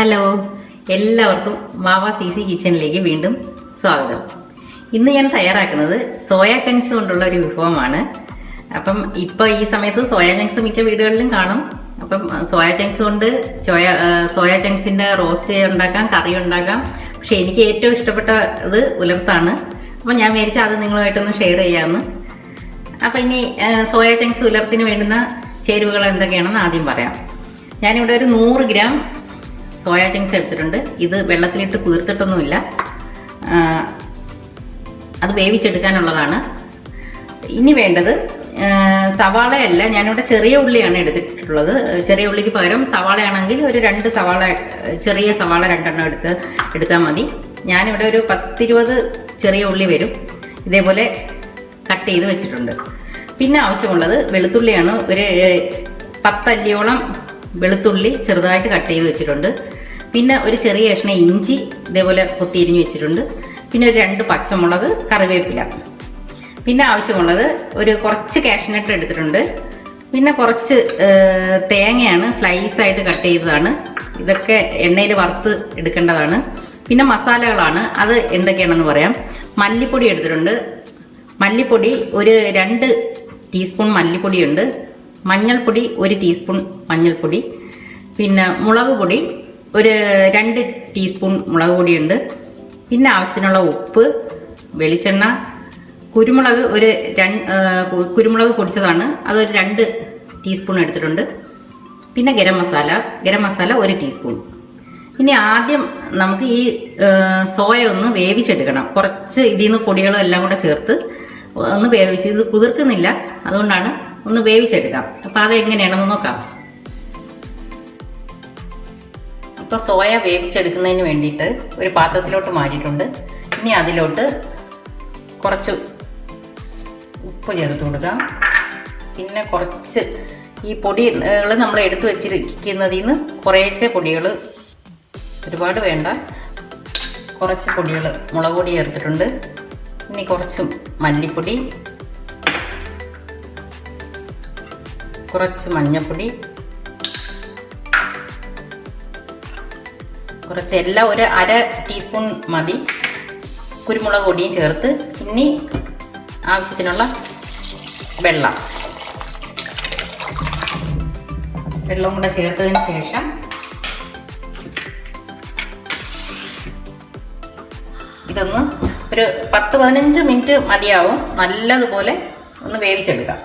Hello, എല്ലാവർക്കും വാവ C കിച്ചണിലേക്ക് വീണ്ടും സ്വാഗതം. ഇന്ന് ഞാൻ തയ്യാറാക്കുന്നത് സോയ ചങ്ക്സ് കൊണ്ടുള്ള ഒരു വിഭവമാണ്. അപ്പം ഇപ്പോൾ ഈ സമയത്ത് സോയ ചങ്ക്സ് മിക്ക വീടുകളിലും കാണും. അപ്പം സോയ ചങ്ക്സ് കൊണ്ട് സോയ ചങ്ക്സിൻ്റെ റോസ്റ്റ് ഉണ്ടാക്കാം, കറി ഉണ്ടാക്കാം. പക്ഷെ എനിക്ക് ഏറ്റവും ഇഷ്ടപ്പെട്ടത് ഉലർത്താണ്. അപ്പം ഞാൻ വിചാരിച്ചാൽ അത് നിങ്ങളുമായിട്ടൊന്ന് ഷെയർ ചെയ്യാമെന്ന്. അപ്പം ഇനി സോയ ചങ്ക്സ് ഉലർത്തിന് വേണ്ടുന്ന ചേരുവകൾ എന്തൊക്കെയാണെന്ന് ആദ്യം പറയാം. ഞാനിവിടെ ഒരു 100 ഗ്രാം സോയ ചങ്ക്സ് എടുത്തിട്ടുണ്ട്. ഇത് വെള്ളത്തിലിട്ട് കുതിർത്തിട്ടൊന്നുമില്ല, അത് വേവിച്ചെടുക്കാനുള്ളതാണ്. ഇനി വേണ്ടത് സവാളയല്ല, ഞാനിവിടെ ചെറിയ ഉള്ളിയാണ് എടുത്തിട്ടുള്ളത്. ചെറിയ ഉള്ളിക്ക് പകരം സവാളയാണെങ്കിൽ ഒരു 2 സവാള, ചെറിയ സവാള 2 എടുത്താൽ മതി. ഞാനിവിടെ ഒരു 10-20 ചെറിയ ഉള്ളി വരും, ഇതേപോലെ കട്ട് ചെയ്ത് വെച്ചിട്ടുണ്ട്. പിന്നെ ആവശ്യമുള്ളത് വെളുത്തുള്ളിയാണ്. ഒരു 10 അല്ലിയോളം വെളുത്തുള്ളി ചെറുതായിട്ട് കട്ട് ചെയ്ത് വെച്ചിട്ടുണ്ട്. പിന്നെ ഒരു ചെറിയ കഷ്ണം ഇഞ്ചി ഇതേപോലെ കൊത്തിയിരിഞ്ഞ് വെച്ചിട്ടുണ്ട്. പിന്നെ ഒരു 2 പച്ചമുളക്, കറിവേപ്പില. പിന്നെ ആവശ്യമുള്ളത് കുറച്ച് കാഷ്നട്ട് എടുത്തിട്ടുണ്ട്. പിന്നെ കുറച്ച് തേങ്ങയാണ്, സ്ലൈസായിട്ട് കട്ട് ചെയ്തതാണ്. ഇതൊക്കെ എണ്ണയിൽ വറുത്ത് എടുക്കേണ്ടതാണ്. പിന്നെ മസാലകളാണ്, അത് എന്തൊക്കെയാണെന്ന് പറയാം. മല്ലിപ്പൊടി എടുത്തിട്ടുണ്ട്. മല്ലിപ്പൊടി ഒരു 2 ടീസ്പൂൺ മല്ലിപ്പൊടിയുണ്ട്. മഞ്ഞൾപ്പൊടി 1 ടീസ്പൂൺ മഞ്ഞൾപ്പൊടി. പിന്നെ മുളക് പൊടി ഒരു 2 ടീസ്പൂൺ മുളക് പൊടിയുണ്ട്. പിന്നെ ആവശ്യത്തിനുള്ള ഉപ്പ്, വെളിച്ചെണ്ണ, കുരുമുളക് കുരുമുളക് പൊടിച്ചതാണ്, അതൊരു 2 ടീസ്പൂൺ എടുത്തിട്ടുണ്ട്. പിന്നെ ഗരം മസാല 1 ടീസ്പൂൺ. ഇനി ആദ്യം നമുക്ക് ഈ സോയ ഒന്ന് വേവിച്ചെടുക്കണം. കുറച്ച് ഇതിൽ നിന്ന് പൊടികളും എല്ലാം കൂടെ ചേർത്ത് ഒന്ന് വേവിച്ച്, ഇത് കുതിർക്കുന്നില്ല, അതുകൊണ്ടാണ് ഒന്ന് വേവിച്ചെടുക്കാം. അപ്പോൾ അതെങ്ങനെയാണെന്ന് നോക്കാം. ഇപ്പോൾ സോയ വേവിച്ചെടുക്കുന്നതിന് വേണ്ടിയിട്ട് ഒരു പാത്രത്തിലോട്ട് മാറ്റിയിട്ടുണ്ട്. ഇനി അതിലോട്ട് കുറച്ച് ഉപ്പ് ചേർത്ത് കൊടുക്കാം. പിന്നെ കുറച്ച് ഈ പൊടികൾ നമ്മൾ എടുത്തു വെച്ചിരിക്കുന്നതിൽ നിന്ന് കുറേശ്ശെ പൊടികൾ, ഒരുപാട് വേണ്ട, കുറച്ച് പൊടികൾ, മുളക് പൊടി ചേർത്തിട്ടുണ്ട്. ഇനി കുറച്ച് മല്ലിപ്പൊടി, കുറച്ച് മഞ്ഞൾപ്പൊടി, കുറച്ച് എല്ലാം ഒരു 1/2 ടീസ്പൂൺ മതി. കുരുമുളക് പൊടിയും ചേർത്ത് ഇനി ആവശ്യത്തിനുള്ള വെള്ളം കൂടെ ചേർത്തതിന് ശേഷം ഇതൊന്ന് ഒരു 10-15 മിനിറ്റ് മതിയാവും. നല്ലതുപോലെ ഒന്ന് വേവിച്ചെടുക്കാം.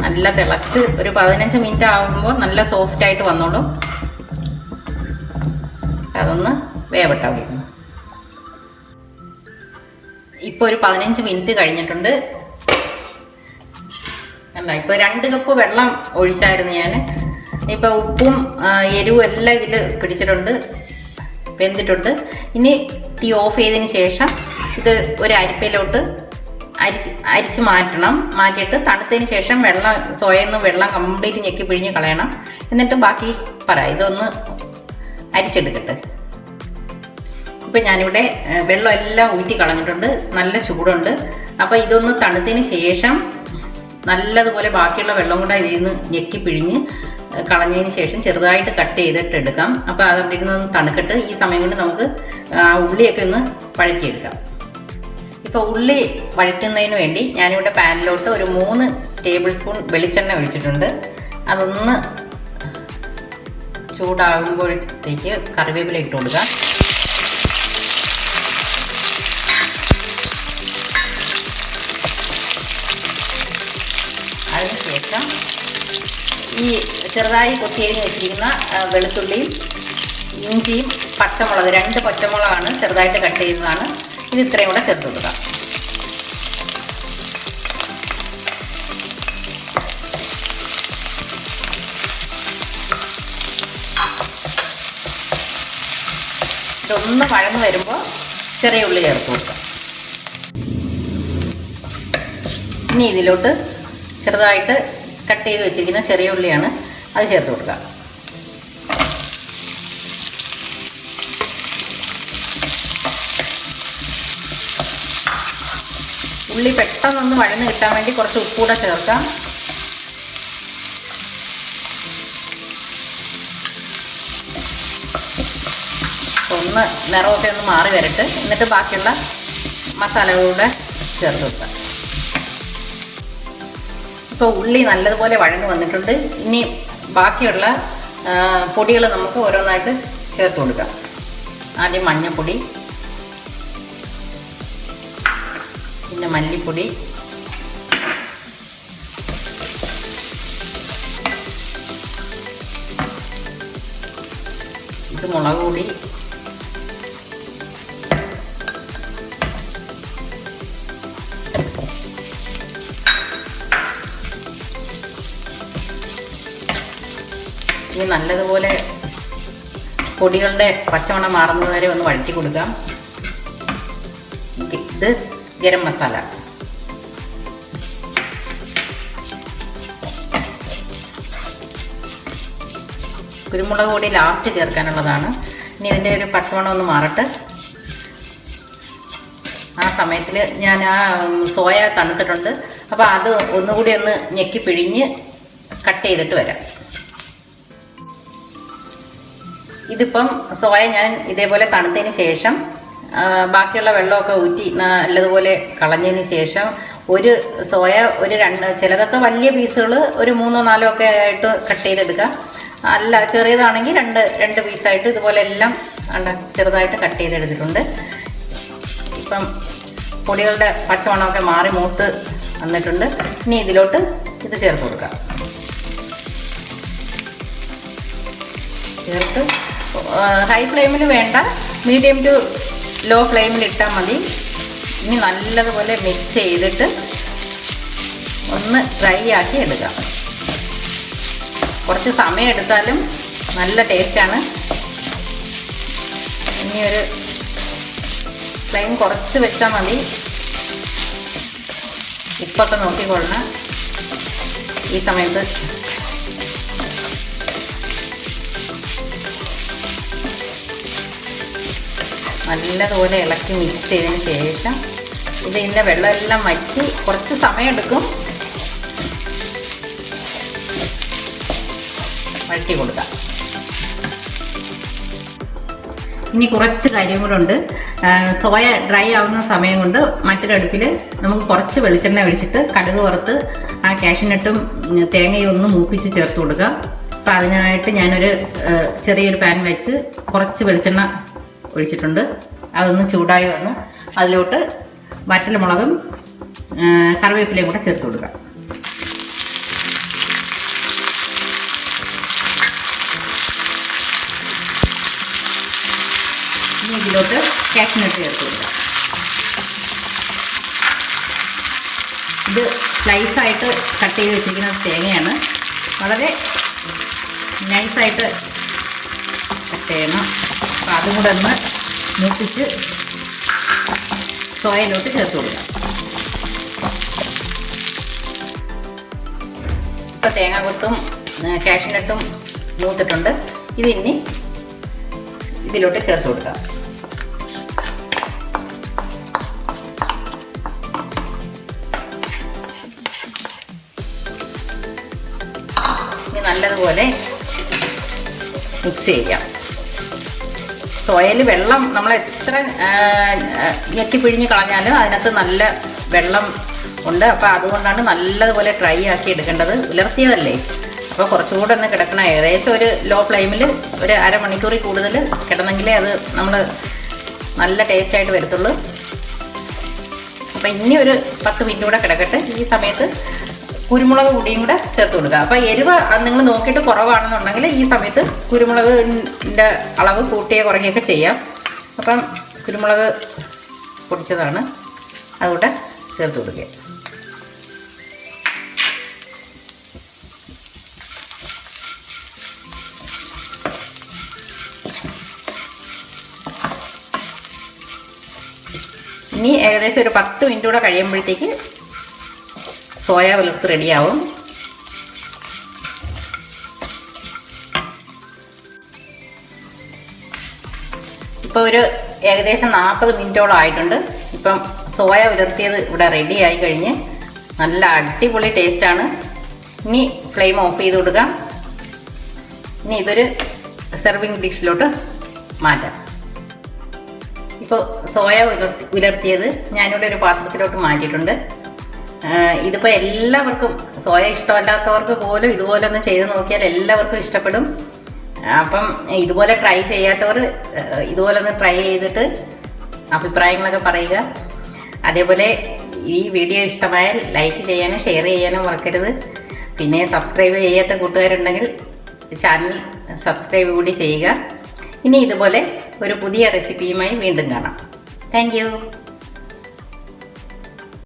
നല്ല തിളച്ച് ഒരു 15 മിനിറ്റ് ആകുമ്പോൾ നല്ല സോഫ്റ്റ് ആയിട്ട് വന്നോളും. അതൊന്ന് വേവട്ടെ അവിടെ. ഇപ്പോൾ ഒരു 15 മിനിറ്റ് കഴിഞ്ഞിട്ടുണ്ട്. അല്ല, ഇപ്പോൾ 2 കപ്പ് വെള്ളം ഒഴിച്ചായിരുന്നു ഞാൻ. ഇപ്പോൾ ഉപ്പും എരിവും എല്ലാം ഇതിൽ പിടിച്ചിട്ടുണ്ട്, വെന്തിട്ടുണ്ട്. ഇനി തീ ഓഫ് ചെയ്തതിന് ശേഷം ഇത് ഒരു അരിപ്പയിലോട്ട് അരിച്ച് മാറ്റണം. മാറ്റിയിട്ട് തണുത്തതിന് ശേഷം സോയയിൽ നിന്ന് വെള്ളം കംപ്ലീറ്റ് ഞെക്കി പിഴിഞ്ഞ് കളയണം. എന്നിട്ട് ബാക്കി പറയാം. ഇതൊന്ന് അരിച്ചെടുക്കട്ടെ. ഇപ്പം ഞാനിവിടെ വെള്ളം എല്ലാം ഊറ്റി കളഞ്ഞിട്ടുണ്ട്, നല്ല ചൂടുണ്ട്. അപ്പോൾ ഇതൊന്ന് തണുത്തതിന് ശേഷം നല്ലതുപോലെ ബാക്കിയുള്ള വെള്ളം കൂടെ ഇതിൽ നിന്ന് ഞെക്കി പിഴിഞ്ഞ് കളഞ്ഞതിന് ശേഷം ചെറുതായിട്ട് കട്ട് ചെയ്തിട്ട് എടുക്കാം. അപ്പോൾ അതവിടെ ഇരുന്ന് തണുക്കട്ട്. ഈ സമയം കൊണ്ട് നമുക്ക് ഉള്ളിയൊക്കെ ഒന്ന് വഴറ്റിയെടുക്കാം. ഇപ്പോൾ ഉള്ളി വഴറ്റുന്നതിന് വേണ്ടി ഞാനിവിടെ പാനിലോട്ട് ഒരു 3 ടേബിൾ സ്പൂൺ വെളിച്ചെണ്ണ ഒഴിച്ചിട്ടുണ്ട്. അതൊന്ന് ചൂടാകുമ്പോഴത്തേക്ക് കറിവേപ്പില ഇട്ട് കൊടുക്കാം. അതിനുശേഷം ഈ ചെറുതായി കൊത്തിയരിഞ്ഞ് വെച്ചിരിക്കുന്ന വെളുത്തുള്ളിയും ഇഞ്ചിയും പച്ചമുളക്, 2 പച്ചമുളകാണ് ചെറുതായിട്ട് കട്ട് ചെയ്യുന്നതാണ്. ഇത് ഇത്രയും കൂടെ ചേർത്ത് കൊടുക്കാം. ഇതൊന്ന് വഴന്ന് വരുമ്പോൾ ചെറിയ ഉള്ളി ചേർത്ത് കൊടുക്കാം. ഇനി ഇതിലോട്ട് ചെറുതായിട്ട് കട്ട് ചെയ്ത് വെച്ചിരിക്കുന്ന ചെറിയ ഉള്ളിയാണ്, അത് ചേർത്ത് കൊടുക്കാം. ഉള്ളി പെട്ടെന്നൊന്ന് വഴന്ന് കിട്ടാൻ വേണ്ടി കുറച്ച് ഉപ്പൂടെ ചേർക്കാം. ഒന്ന് നിറമൊക്കെ ഒന്ന് മാറി വരട്ടെ. എന്നിട്ട് ബാക്കിയുള്ള മസാലകളുടെ ചേർത്ത് വെക്കാം. ഇപ്പോൾ ഉള്ളി നല്ലതുപോലെ വഴന്ന് വന്നിട്ടുണ്ട്. ഇനി ബാക്കിയുള്ള പൊടികൾ നമുക്ക് ഓരോന്നായിട്ട് ചേർത്ത് കൊടുക്കാം. ആദ്യം മഞ്ഞൾപ്പൊടി, പിന്നെ മല്ലിപ്പൊടി, ഇത് മുളക് പൊടി, ഇനി നല്ലതുപോലെ പൊടികളുടെ പച്ചമണം മാറുന്നത് വരെ ഒന്ന് വഴറ്റി കൊടുക്കാം. ഇത് ഗരം മസാല, കുരുമുളക് പൊടി ലാസ്റ്റ് ചേർക്കാനുള്ളതാണ്. ഇനി ഇതിൻ്റെ ഒരു പച്ചമണം ഒന്ന് മാറട്ടെ. ആ സമയത്തിൽ ഞാൻ ആ സോയ തണുത്തിട്ടുണ്ട്, അപ്പോൾ അത് ഒന്നുകൂടി ഒന്ന് ഞെക്കി പിഴിഞ്ഞ് കട്ട് ചെയ്തിട്ട് വരാം. ഇതിപ്പം സോയ ഞാൻ ഇതേപോലെ തണുത്തതിന് ശേഷം ബാക്കിയുള്ള വെള്ളമൊക്കെ ഊറ്റി നല്ലതുപോലെ കളഞ്ഞതിന് ശേഷം ഒരു സോയ ഒരു ചിലതൊക്കെ വലിയ പീസുകൾ ഒരു 3 4 ഒക്കെ ആയിട്ട് കട്ട് ചെയ്തെടുക്കുക. അല്ല ചെറിയതാണെങ്കിൽ രണ്ട് പീസായിട്ട് ഇതുപോലെ എല്ലാം ചെറുതായിട്ട് കട്ട് ചെയ്തെടുത്തിട്ടുണ്ട്. ഇപ്പം പൊടികളുടെ പച്ചമണമൊക്കെ മാറി മൂത്ത് വന്നിട്ടുണ്ട്. ഇനി ഇതിലോട്ട് ഇത് ചേർത്ത് കൊടുക്കാം. ചേർത്ത് ഹൈ ഫ്ലെയിമിൽ വേണ്ട, മീഡിയം ടു ലോ ഫ്ലെയിമിൽ ഇട്ടാൽ മതി. ഇനി നല്ലതുപോലെ മിക്സ് ചെയ്തിട്ട് ഒന്ന് ഡ്രൈ ആക്കി എടുക്കാം. കുറച്ച് സമയം എടുത്താലും നല്ല ടേസ്റ്റാണ്. ഇനി ഒരു ഫ്ലെയിം കുറച്ച് വെച്ചാൽ മതി. ഇപ്പൊക്കെ നോക്കിക്കൊള്ളണം. ഈ സമയത്ത് നല്ലതുപോലെ ഇളക്കി മിക്സ് ചെയ്തതിന് ശേഷം ഇതിൻ്റെ വെള്ളമെല്ലാം വറ്റി കുറച്ച് സമയമെടുക്കും. വഴറ്റി കൊടുക്കാം. ഇനി കുറച്ച് കാര്യം കൂടെ ഉണ്ട്. സോയ ഡ്രൈ ആവുന്ന സമയം കൊണ്ട് മറ്റൊരടുപ്പിൽ നമുക്ക് കുറച്ച് വെളിച്ചെണ്ണ ഒഴിച്ചിട്ട് കടുക് വറുത്ത് ആ കാഷ്യൂനട്ടും തേങ്ങയും ഒന്ന് മൂപ്പിച്ച് ചേർത്ത് കൊടുക്കുക. അപ്പോൾ അതിനായിട്ട് ഞാനൊരു ചെറിയൊരു പാൻ വെച്ച് കുറച്ച് വെളിച്ചെണ്ണ ഒഴിച്ചിട്ടുണ്ട്. അതൊന്ന് ചൂടായി വന്ന് അതിലോട്ട് വറ്റൽമുളകും കറിവേപ്പിലയും കൂടെ ചേർത്ത് കൊടുക്കുക. ഇനി ഇതിലോട്ട് കാഷ്യൂനട്ട് ചേർത്ത് കൊടുക്കുക. ഇത് സ്ലൈസായിട്ട് കട്ട് ചെയ്ത് വെച്ചിരിക്കുന്ന തേങ്ങയാണ്. വളരെ നൈസായിട്ട് കട്ട് ചെയ്യണം. അപ്പോൾ അതും കൂടെ ഒന്ന് മൂപ്പിച്ച് സോയയിലോട്ട് ചേർത്ത് കൊടുക്കാം. ഇപ്പോൾ തേങ്ങാക്കൊത്തും കാഷ്യൂനട്ടും മൂത്തിട്ടുണ്ട്. ഇതിനി ഇതിലോട്ട് ചേർത്ത് കൊടുക്കാം. ഇനി നല്ലതുപോലെ മിക്സ് ചെയ്യാം. സോയയിൽ വെള്ളം നമ്മൾ എത്ര ഞെക്കി പിഴിഞ്ഞ് കളഞ്ഞാലും അതിനകത്ത് നല്ല വെള്ളം ഉണ്ട്. അപ്പോൾ അതുകൊണ്ടാണ് നല്ലതുപോലെ ഡ്രൈ ആക്കി എടുക്കേണ്ടത്. ഉലർത്തിയതല്ലേ, അപ്പോൾ കുറച്ചുകൂടെ ഒന്ന് കിടക്കണം. ഏകദേശം ഒരു ലോ ഫ്ലെയിമിൽ ഒരു അരമണിക്കൂറിൽ കൂടുതൽ കിടന്നെങ്കിലേ അത് നമ്മൾ നല്ല ടേസ്റ്റായിട്ട് വരത്തുള്ളൂ. അപ്പോൾ ഇനി ഒരു 10 മിനിറ്റ് കൂടെ കിടക്കട്ടെ. ഈ സമയത്ത് കുരുമുളക് പൊടിയും കൂടെ ചേർത്ത് കൊടുക്കുക. അപ്പോൾ എരിവ് നിങ്ങൾ നോക്കിയിട്ട് കുറവാണെന്നുണ്ടെങ്കിൽ ഈ സമയത്ത് കുരുമുളകിൻ്റെ അളവ് കൂട്ടുകയോ കുറയ്ക്കുകയൊക്കെ ചെയ്യാം. അപ്പം കുരുമുളക് പൊടിച്ചതാണ് അതുകൂടെ ചേർത്ത് കൊടുക്കുക. ഇനി ഏകദേശം ഒരു 10 മിനിറ്റ് കൂടെ കഴിയുമ്പോഴത്തേക്ക് സോയ ഉലർത്ത് റെഡിയാവും. ഇപ്പോൾ ഒരു ഏകദേശം 40 മിനിറ്റോളം ആയിട്ടുണ്ട്. ഇപ്പം സോയ ഉലർത്തിയത് ഇവിടെ റെഡി ആയി കഴിഞ്ഞ് നല്ല അടിപൊളി ടേസ്റ്റാണ്. ഇനി ഫ്ലെയിം ഓഫ് ചെയ്ത് കൊടുക്കാം. ഇനി ഇതൊരു സെർവിങ് ഡിഷിലോട്ട് മാറ്റാം. ഇപ്പോൾ സോയ ഉലർത്തിയത് ഞാനിവിടെ ഒരു പാത്രത്തിലോട്ട് മാറ്റിയിട്ടുണ്ട്. ഇതിപ്പോൾ എല്ലാവർക്കും, സോയ ഇഷ്ടമല്ലാത്തവർക്ക് പോലും ഇതുപോലെ ഒന്ന് ചെയ്ത് നോക്കിയാൽ എല്ലാവർക്കും ഇഷ്ടപ്പെടും. അപ്പം ഇതുപോലെ ട്രൈ ചെയ്യാത്തവർ ഇതുപോലെ ഒന്ന് ട്രൈ ചെയ്തിട്ട് അഭിപ്രായങ്ങളൊക്കെ പറയുക. അതേപോലെ ഈ വീഡിയോ ഇഷ്ടമായാൽ ലൈക്ക് ചെയ്യാനും ഷെയർ ചെയ്യാനും മറക്കരുത്. പിന്നെ സബ്സ്ക്രൈബ് ചെയ്യാത്ത കൂട്ടുകാരുണ്ടെങ്കിൽ ചാനൽ സബ്സ്ക്രൈബ് കൂടി ചെയ്യുക. ഇനി ഇതുപോലെ ഒരു പുതിയ റെസിപ്പിയുമായി വീണ്ടും കാണാം. Thank you.